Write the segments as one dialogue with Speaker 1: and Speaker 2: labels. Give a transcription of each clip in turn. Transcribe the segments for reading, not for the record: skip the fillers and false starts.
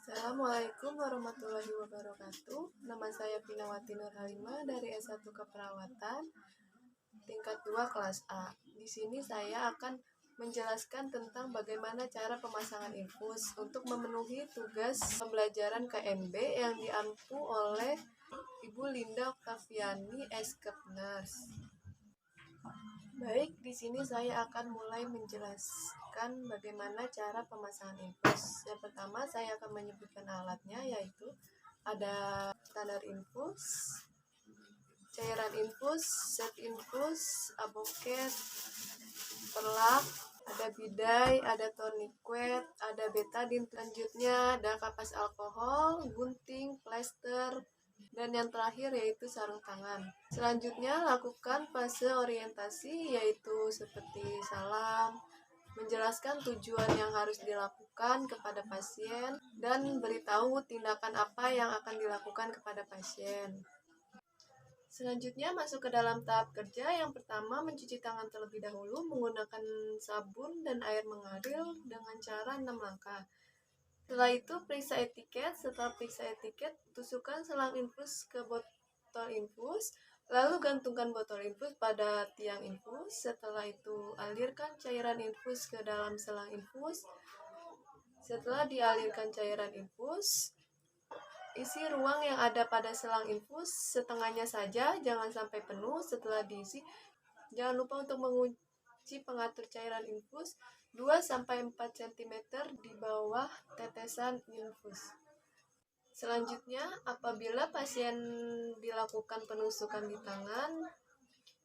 Speaker 1: Assalamualaikum warahmatullahi wabarakatuh. Nama saya Pinawati Nurhalimah dari S1 Keperawatan tingkat 2 kelas A. Di sini saya akan menjelaskan tentang bagaimana cara pemasangan infus untuk memenuhi tugas pembelajaran KMB yang diampu oleh Ibu Linda Oktaviani Eskep Nurse. Baik, di sini saya akan mulai menjelaskan bagaimana cara pemasangan infus. Yang pertama, saya akan menyebutkan alatnya, yaitu ada standar infus, cairan infus, set infus, aboket, perlak, ada bidai, ada toniquet, ada betadine. Selanjutnya ada kapas alkohol, gunting, plester, dan yang terakhir yaitu sarung tangan. Selanjutnya lakukan fase orientasi, yaitu seperti salam, menjelaskan tujuan yang harus dilakukan kepada pasien, dan beritahu tindakan apa yang akan dilakukan kepada pasien. Selanjutnya masuk ke dalam tahap kerja. Yang pertama, mencuci tangan terlebih dahulu menggunakan sabun dan air mengalir dengan cara 6 langkah. Setelah itu periksa etiket. Setelah periksa etiket, tusukkan selang infus ke botol infus, lalu gantungkan botol infus pada tiang infus. Setelah itu alirkan cairan infus ke dalam selang infus. Setelah dialirkan cairan infus, isi ruang yang ada pada selang infus setengahnya saja, jangan sampai penuh. Setelah diisi, jangan lupa untuk mengunci pengatur cairan infus 2-4 cm di bawah tetesan infus. Selanjutnya, apabila pasien dilakukan penusukan di tangan,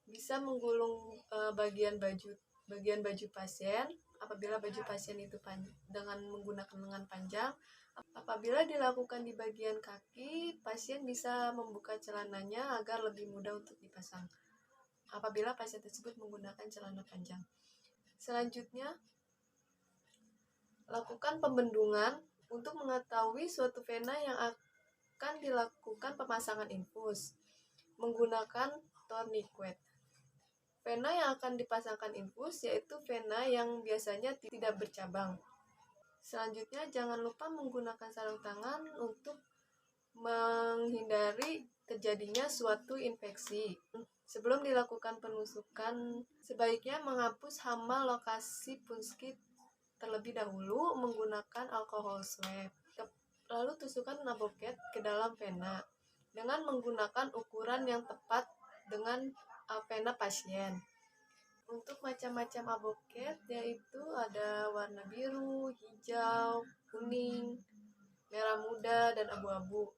Speaker 1: bisa menggulung bagian baju pasien. Apabila baju pasien itu dengan menggunakan lengan panjang. Apabila dilakukan di bagian kaki, pasien bisa membuka celananya agar lebih mudah untuk dipasang apabila pasien tersebut menggunakan celana panjang. Selanjutnya, lakukan pembendungan untuk mengetahui suatu vena yang akan dilakukan pemasangan infus menggunakan tourniquet. Vena yang akan dipasangkan infus yaitu vena yang biasanya tidak bercabang. Selanjutnya, jangan lupa menggunakan sarung tangan untuk menghindari terjadinya suatu infeksi. Sebelum dilakukan penusukan, sebaiknya menghapus hama lokasi punskit terlebih dahulu menggunakan alkohol swab. Lalu tusukkan aboket ke dalam vena dengan menggunakan ukuran yang tepat dengan vena pasien. Untuk macam-macam aboket yaitu ada warna biru, hijau, kuning, merah muda, dan abu-abu.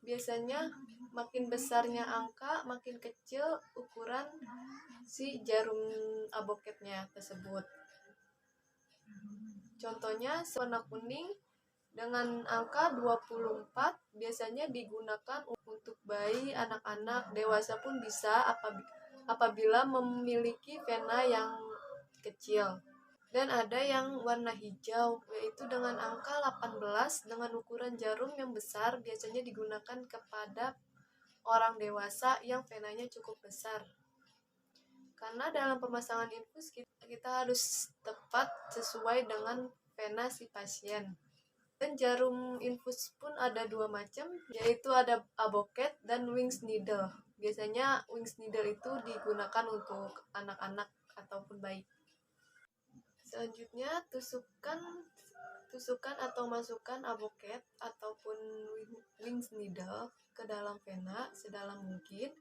Speaker 1: Biasanya makin besarnya angka, makin kecil ukuran si jarum aboketnya tersebut. Contohnya, warna kuning dengan angka 24 biasanya digunakan untuk bayi, anak-anak, dewasa pun bisa apabila memiliki vena yang kecil. Dan ada yang warna hijau, yaitu dengan angka 18 dengan ukuran jarum yang besar, biasanya digunakan kepada orang dewasa yang venanya cukup besar. Karena dalam pemasangan infus kita harus tepat sesuai dengan vena si pasien. Dan jarum infus pun ada 2 macam, yaitu ada aboket dan wings needle. Biasanya wings needle itu digunakan untuk anak-anak ataupun bayi. Selanjutnya, tusukan atau masukkan aboket ataupun wings needle ke dalam vena sedalam mungkin.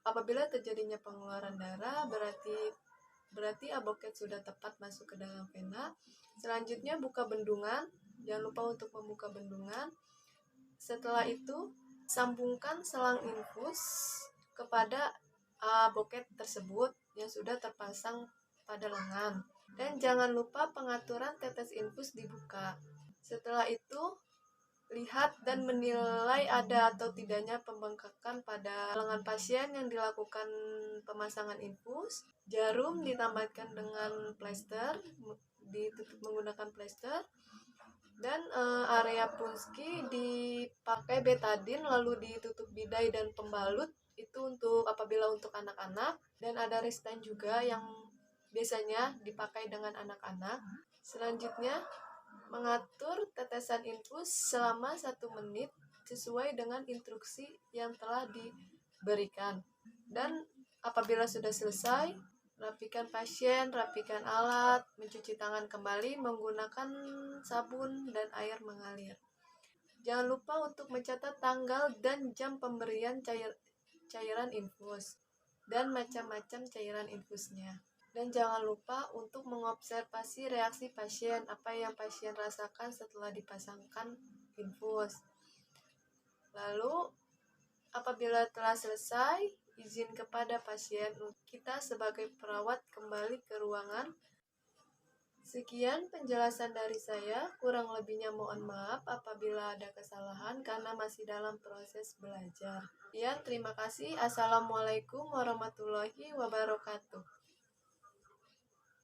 Speaker 1: Apabila terjadinya pengeluaran darah, berarti aboket sudah tepat masuk ke dalam vena. Selanjutnya, buka bendungan. Jangan lupa untuk membuka bendungan. Setelah itu, sambungkan selang infus kepada aboket tersebut yang sudah terpasang pada lengan. Dan jangan lupa pengaturan tetes infus dibuka. Setelah itu, lihat dan menilai ada atau tidaknya pembengkakan pada lengan pasien yang dilakukan pemasangan infus. Jarum ditambahkan dengan plester, ditutup menggunakan plester. Dan area punski dipakai betadine, lalu ditutup bidai dan pembalut. Itu apabila untuk anak-anak. Dan ada restan juga yang biasanya dipakai dengan anak-anak. Selanjutnya, mengatur tetesan infus selama 1 menit sesuai dengan instruksi yang telah diberikan. Dan apabila sudah selesai, rapikan pasien, rapikan alat, mencuci tangan kembali menggunakan sabun dan air mengalir. Jangan lupa untuk mencatat tanggal dan jam pemberian cairan infus dan macam-macam cairan infusnya. Dan jangan lupa untuk mengobservasi reaksi pasien, apa yang pasien rasakan setelah dipasangkan infus. Lalu, apabila telah selesai, izin kepada pasien kita sebagai perawat kembali ke ruangan. Sekian penjelasan dari saya, kurang lebihnya mohon maaf apabila ada kesalahan karena masih dalam proses belajar. Terima kasih. Assalamualaikum warahmatullahi wabarakatuh.